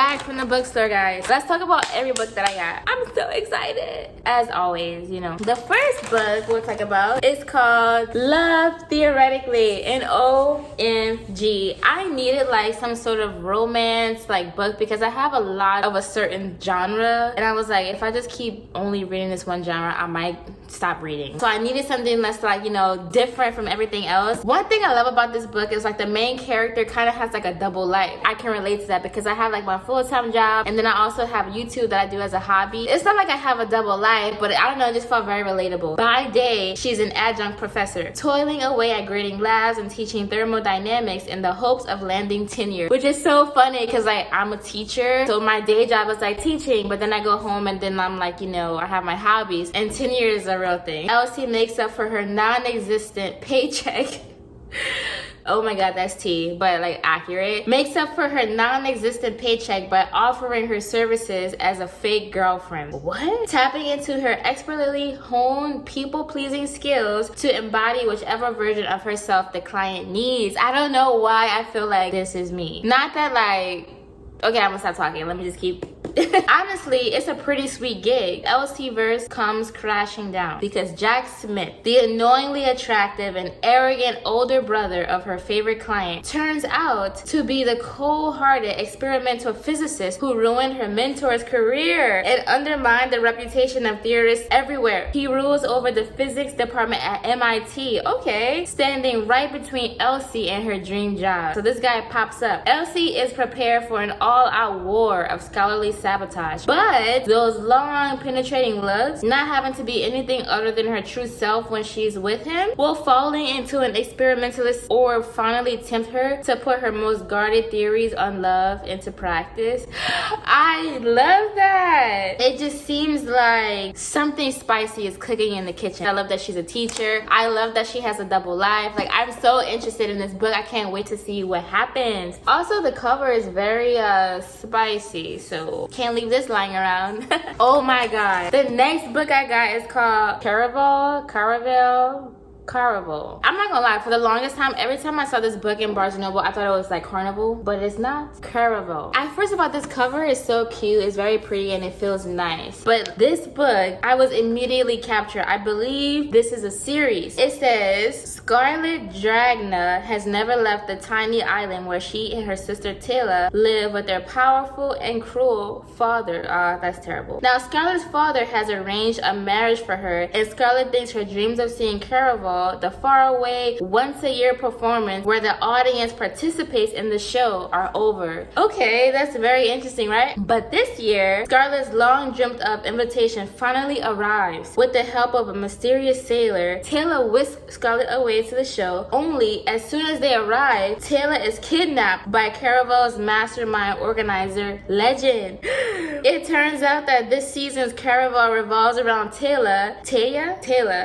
back from the bookstore, guys. Let's talk about every book that I got. I'm so excited. As always, you know. The first book we'll talk about is called Love Theoretically, and OMG. I needed like some sort of romance like book because I have a lot of a certain genre, and I was like, if I just keep only reading this one genre, I might stop reading. So I needed something that's like, you know, different from everything else. One thing I love about this book is like the main character kind of has like a double life. I can relate to that because I have like my full-time job, and then I also have YouTube that I do as a hobby. It's not like I have a double life, but I don't know, it just felt very relatable. By day, she's an adjunct professor, toiling away at grading labs and teaching thermodynamics in the hopes of landing tenure, which is so funny because like I'm a teacher, so my day job is like teaching, but then I go home and then I'm like, you know, I have my hobbies, and tenure is a real thing. Elsie makes up for her non-existent paycheck. Oh my god, that's tea, but like accurate. Makes up for her non-existent paycheck by offering her services as a fake girlfriend. What? Tapping into her expertly honed people-pleasing skills to embody whichever version of herself the client needs. I don't know why I feel like this is me. Not that like, okay, I'm gonna stop talking. Let me just keep. Honestly, it's a pretty sweet gig. LC-verse comes crashing down because Jack Smith, the annoyingly attractive and arrogant older brother of her favorite client, turns out to be the cold-hearted experimental physicist who ruined her mentor's career and undermined the reputation of theorists everywhere. He rules over the physics department at MIT, okay, standing right between Elsie and her dream job. So this guy pops up. Elsie is prepared for an all-out war of scholarly sabotage, but those long penetrating looks, not having to be anything other than her true self when she's with him, will falling into an experimentalist or finally tempt her to put her most guarded theories on love into practice. I love that. It just seems like something spicy is cooking in the kitchen. I love that she's a teacher. I love that she has a double life. Like, I'm so interested in this book. I can't wait to see what happens. Also, the cover is very spicy, so can't leave this lying around. Oh my god. The next book I got is called Caravel. I'm not gonna lie, for the longest time, every time I saw this book in Barnes & Noble, I thought it was like Carnival, but it's not. Caravel. First of all, this cover is so cute, it's very pretty, and it feels nice. But this book, I was immediately captured. I believe this is a series. It says, Scarlet Dragna has never left the tiny island where she and her sister Taylor live with their powerful and cruel father. That's terrible. Now, Scarlet's father has arranged a marriage for her, and Scarlet thinks her dreams of seeing Caravel, the faraway once-a-year performance where the audience participates in the show, are over. Okay, that's very interesting, right? But this year, Scarlett's long dreamt of invitation finally arrives. With the help of a mysterious sailor, Taylor whisks Scarlett away to the show, only as soon as they arrive, Taylor is kidnapped by Caravel's mastermind organizer, Legend. It turns out that this season's Caravel revolves around Taylor,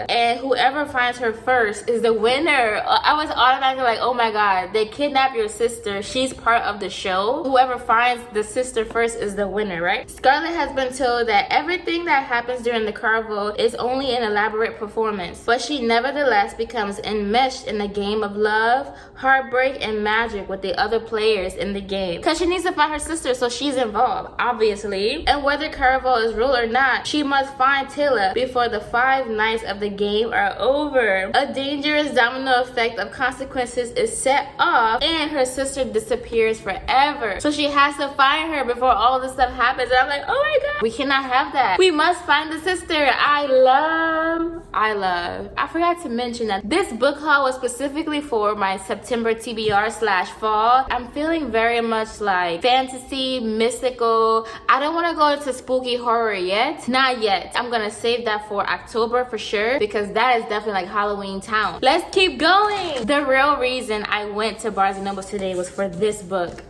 and whoever finds her first is the winner. I was automatically like, oh my god, they kidnap your sister, she's part of the show. Whoever finds the sister first is the winner, right? Scarlett has been told that everything that happens during the Caravel is only an elaborate performance, but she nevertheless becomes enmeshed in the game of love, heartbreak, and magic with the other players in the game. Because she needs to find her sister, so she's involved, obviously. And whether Caravel is real or not, she must find Taylor before the 5 nights of the game are over. A dangerous domino effect of consequences is set off, and her sister disappears forever. So she has to find her before all this stuff happens. And I'm like, oh my god, we cannot have that. We must find the sister. I love. I forgot to mention that this book haul was specifically for my September TBR/fall. I'm feeling very much like fantasy, mystical. I don't want to go into spooky horror yet. Not yet. I'm gonna save that for October for sure, because that is definitely like Halloween town. Let's keep going. The real reason I went to Barnes & Noble today was for this book.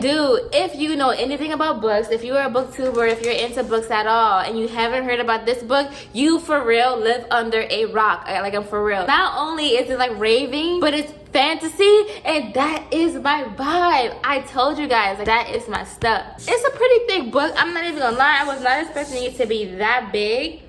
Dude, if you know anything about books, if you are a booktuber, if you're into books at all, and you haven't heard about this book, you for real live under a rock. Like, I'm for real. Not only is it like raving, but it's fantasy, and that is my vibe. I told you guys, like, that is my stuff. It's a pretty thick book. I'm not even gonna lie, I was not expecting it to be that big.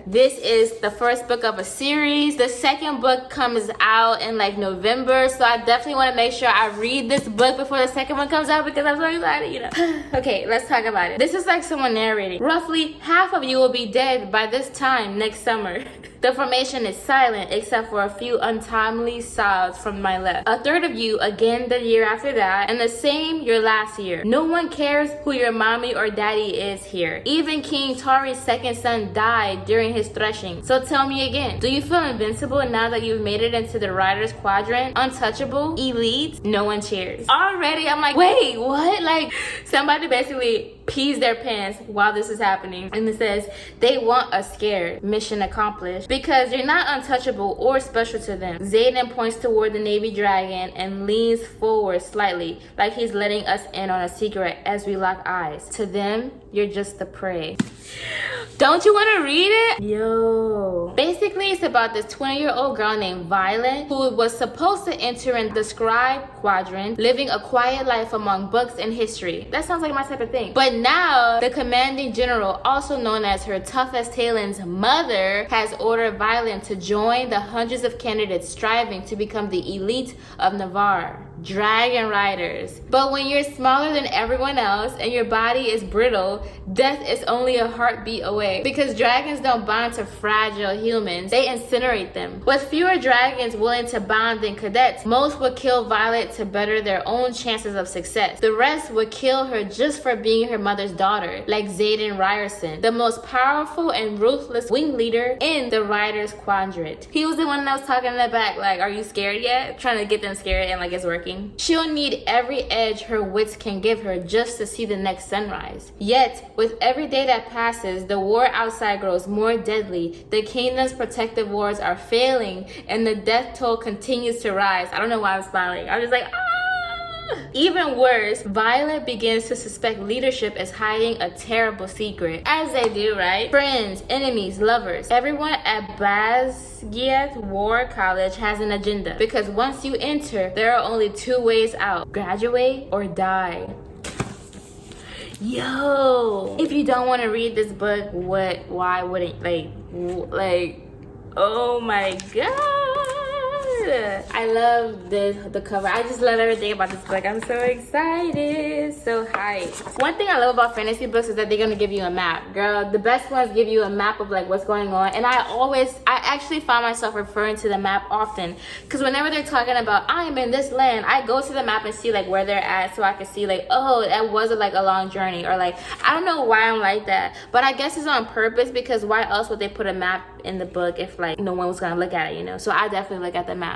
This is the first book of a series. The second book comes out in like November, so I definitely want to make sure I read this book before the second one comes out because I'm so excited, you know. Okay, let's talk about it. This is like someone narrating. Roughly half of you will be dead by this time next summer. The formation is silent except for a few untimely sobs from my left. A third of you again the year after that, and the same your last year. No one cares who your mommy or daddy is here. Even King Tari's second son died during his threshing. So tell me again, do you feel invincible now that you've made it into the Riders Quadrant? Untouchable? Elite? No one cheers. Already I'm like, wait, what? Like somebody basically pees their pants while this is happening, and it says they want us scared. Mission accomplished. Because you're not untouchable or special to them. Zayden points toward the Navy Dragon and leans forward slightly, like he's letting us in on a secret as we lock eyes. To them, you're just the prey. Don't you want to read it? Yo. Basically, it's about this 20-year-old girl named Violet who was supposed to enter in the Scribe Quadrant, living a quiet life among books and history. That sounds like my type of thing. But now, the commanding general, also known as her tough as Talon's mother, has ordered Violet to join the hundreds of candidates striving to become the elite of Navarre. Dragon Riders. But when you're smaller than everyone else and your body is brittle, death is only a heartbeat away. Because dragons don't bond to fragile humans, they incinerate them. With fewer dragons willing to bond than cadets, most would kill Violet to better their own chances of success. The rest would kill her just for being her mother's daughter, like Zayden Ryerson, the most powerful and ruthless wing leader in the Riders Quadrant. He was the one that was talking in the back, like, are you scared yet? Trying to get them scared, and like it's working. She'll need every edge her wits can give her just to see the next sunrise. Yet, with every day that passes, the war outside grows more deadly. The kingdom's protective wards are failing, and the death toll continues to rise. I don't know why I'm smiling. I'm just like, ah! Even worse, Violet begins to suspect leadership is hiding a terrible secret. As they do, right? Friends, enemies, lovers. Everyone at Basgiath War College has an agenda. Because once you enter, there are only two ways out. Graduate or die. Yo! If you don't want to read this book, why wouldn't, like, oh my god! I love the cover. I just love everything about this book. I'm so excited, so hyped. One thing I love about fantasy books is that they're gonna give you a map. Girl, the best ones give you a map of like what's going on, and I actually find myself referring to the map often, because whenever they're talking about I am in this land, I go to the map and see like where they're at, so I can see like, oh, that wasn't like a long journey, or like, I don't know why I'm like that, but I guess it's on purpose, because why else would they put a map in the book if like no one was gonna look at it, you know? So I definitely look at the maps.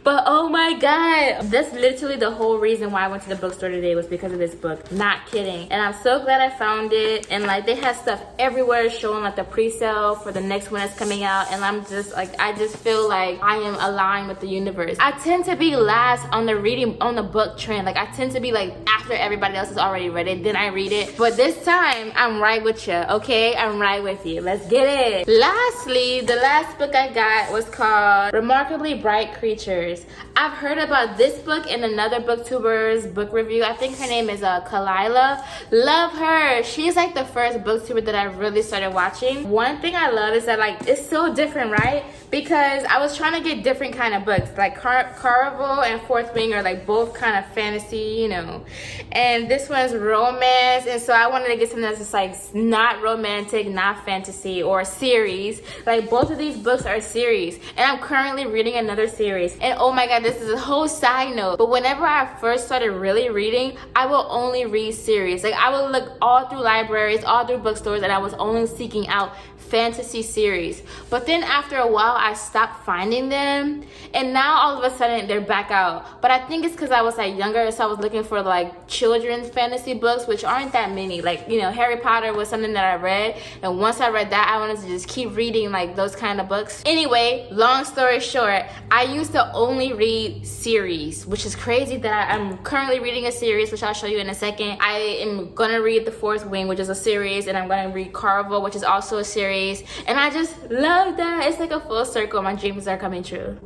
But oh my god, that's literally the whole reason why I went to the bookstore today, was because of this book. Not kidding. And I'm so glad I found it. And like they have stuff everywhere showing like the pre-sale for the next one that's coming out, and I'm just like, I just feel like I am aligned with the universe. I tend to be last on the book trend. Like I tend to be like after everybody else has already read it, then I read it. But this time I'm right with you, okay? I'm right with you. Let's get it. Lastly, the last book I got was called Remarkably Bright Creatures. I've heard about this book in another booktuber's book review. I think her name is Kalila. Love her. She's like the first booktuber that I really started watching. One thing I love is that like it's so different, right? Because I was trying to get different kind of books, like Caraval and Fourth Wing are like both kind of fantasy, you know, and this one's romance, and so I wanted to get something that's just like not romantic, not fantasy, or a series. Like both of these books are series, and I'm currently reading another series. And oh my god, this is a whole side note, but whenever I first started really reading, I will only read series. Like I would look all through libraries, all through bookstores, and I was only seeking out fantasy series. But then after a while I stopped finding them, and now all of a sudden they're back out. But I think it's because I was like younger, so I was looking for like children's fantasy books, which aren't that many. Like, you know, Harry Potter was something that I read, and once I read that, I wanted to just keep reading like those kind of books. Anyway, long story short, I used to only read series, which is crazy that I'm currently reading a series, which I'll show you in a second. I am gonna read The Fourth Wing, which is a series, and I'm gonna read Caraval, which is also a series. And I just love that. It's like a full circle. My dreams are coming true.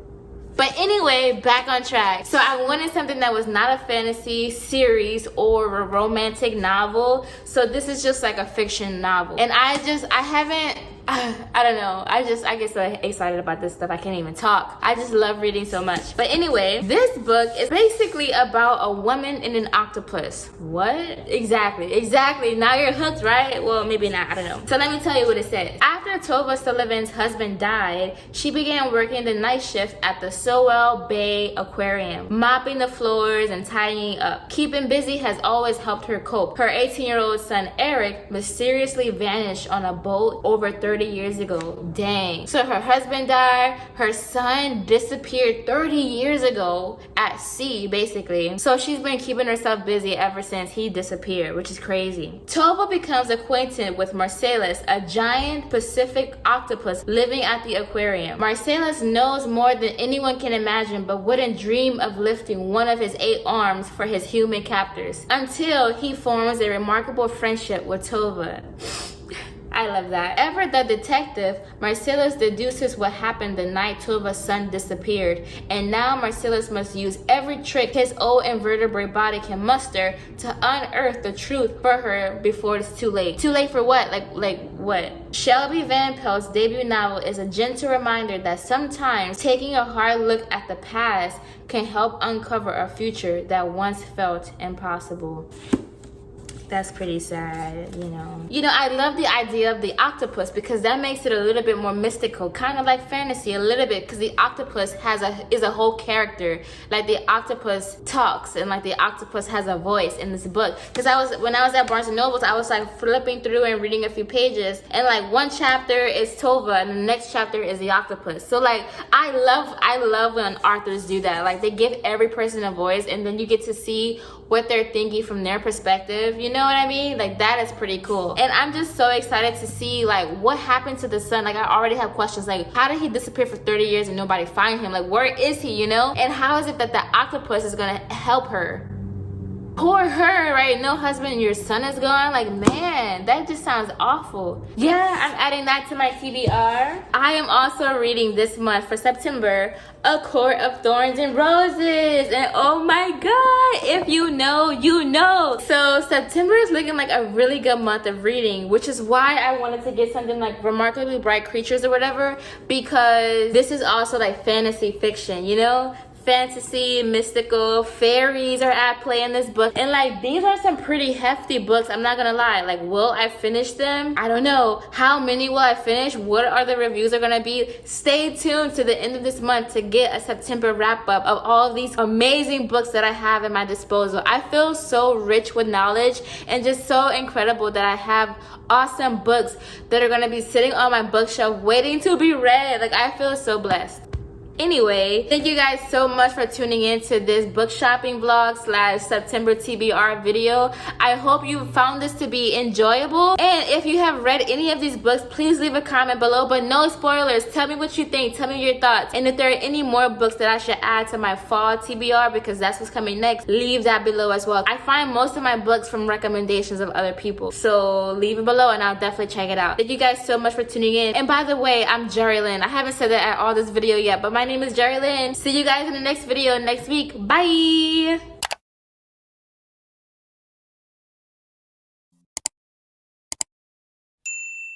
But anyway, back on track. So I wanted something that was not a fantasy series or a romantic novel. So this is just like a fiction novel. And I haven't I don't know. I get so excited about this stuff. I can't even talk. I just love reading so much. But anyway, this book is basically about a woman and an octopus. What? Exactly. Now you're hooked, right? Well, maybe not. I don't know. So let me tell you what it says. After Tova Sullivan's husband died, she began working the night shift at the Sowell Bay Aquarium, mopping the floors and tidying up. Keeping busy has always helped her cope. Her 18-year-old son, Eric, mysteriously vanished on a boat over 30 years ago. Dang. So her husband died, her son disappeared 30 years ago at sea, basically. So she's been keeping herself busy ever since he disappeared, which is crazy. Tova becomes acquainted with Marcellus, a giant Pacific octopus living at the aquarium. Marcellus knows more than anyone can imagine, but wouldn't dream of lifting one of his 8 arms for his human captors, until he forms a remarkable friendship with Tova. I love that. Ever the detective, Marcellus deduces what happened the night Tova's son disappeared, and now Marcellus must use every trick his old invertebrate body can muster to unearth the truth for her before it's too late. Too late for what? Like what? Shelby Van Pelt's debut novel is a gentle reminder that sometimes taking a hard look at the past can help uncover a future that once felt impossible. That's pretty sad, you know. You know, I love the idea of the octopus because that makes it a little bit more mystical, kind of like fantasy a little bit, because the octopus is a whole character. Like the octopus talks, and like the octopus has a voice in this book. Because when I was at Barnes and Nobles, I was like flipping through and reading a few pages, and like one chapter is Tova and the next chapter is the octopus. So like I love when authors do that. Like they give every person a voice, and then you get to see what they're thinking from their perspective. You know what I mean? Like that is pretty cool. And I'm just so excited to see like what happened to the son. Like I already have questions like, how did he disappear for 30 years and nobody find him? Like where is he, you know? And how is it that the octopus is gonna help her? Poor her, right? No husband and your son is gone. Like, man, that just sounds awful. Yeah, I'm adding that to my TBR. I am also reading this month for September, A Court of Thorns and Roses. And oh my God, if you know, you know. So September is looking like a really good month of reading, which is why I wanted to get something like Remarkably Bright Creatures or whatever, because this is also like fantasy fiction, you know? Fantasy, mystical, fairies are at play in this book, and like these are some pretty hefty books. I'm not gonna lie. Like, will I finish them? I don't know. How many will I finish? What are the reviews are gonna be? Stay tuned to the end of this month to get a September wrap up of all of these amazing books that I have at my disposal. I feel so rich with knowledge and just so incredible that I have awesome books that are gonna be sitting on my bookshelf waiting to be read. Like I feel so blessed. Anyway, thank you guys so much for tuning in to this book shopping vlog / September TBR video. I hope you found this to be enjoyable. And if you have read any of these books, please leave a comment below, but no spoilers. Tell me what you think. Tell me your thoughts. And if there are any more books that I should add to my fall TBR, because that's what's coming next, leave that below as well. I find most of my books from recommendations of other people. So leave it below and I'll definitely check it out. Thank you guys so much for tuning in. And by the way, I'm Jerrilyn. I haven't said that at all this video yet, but my name is Jerrilyn. See you guys in the next video next week. Bye.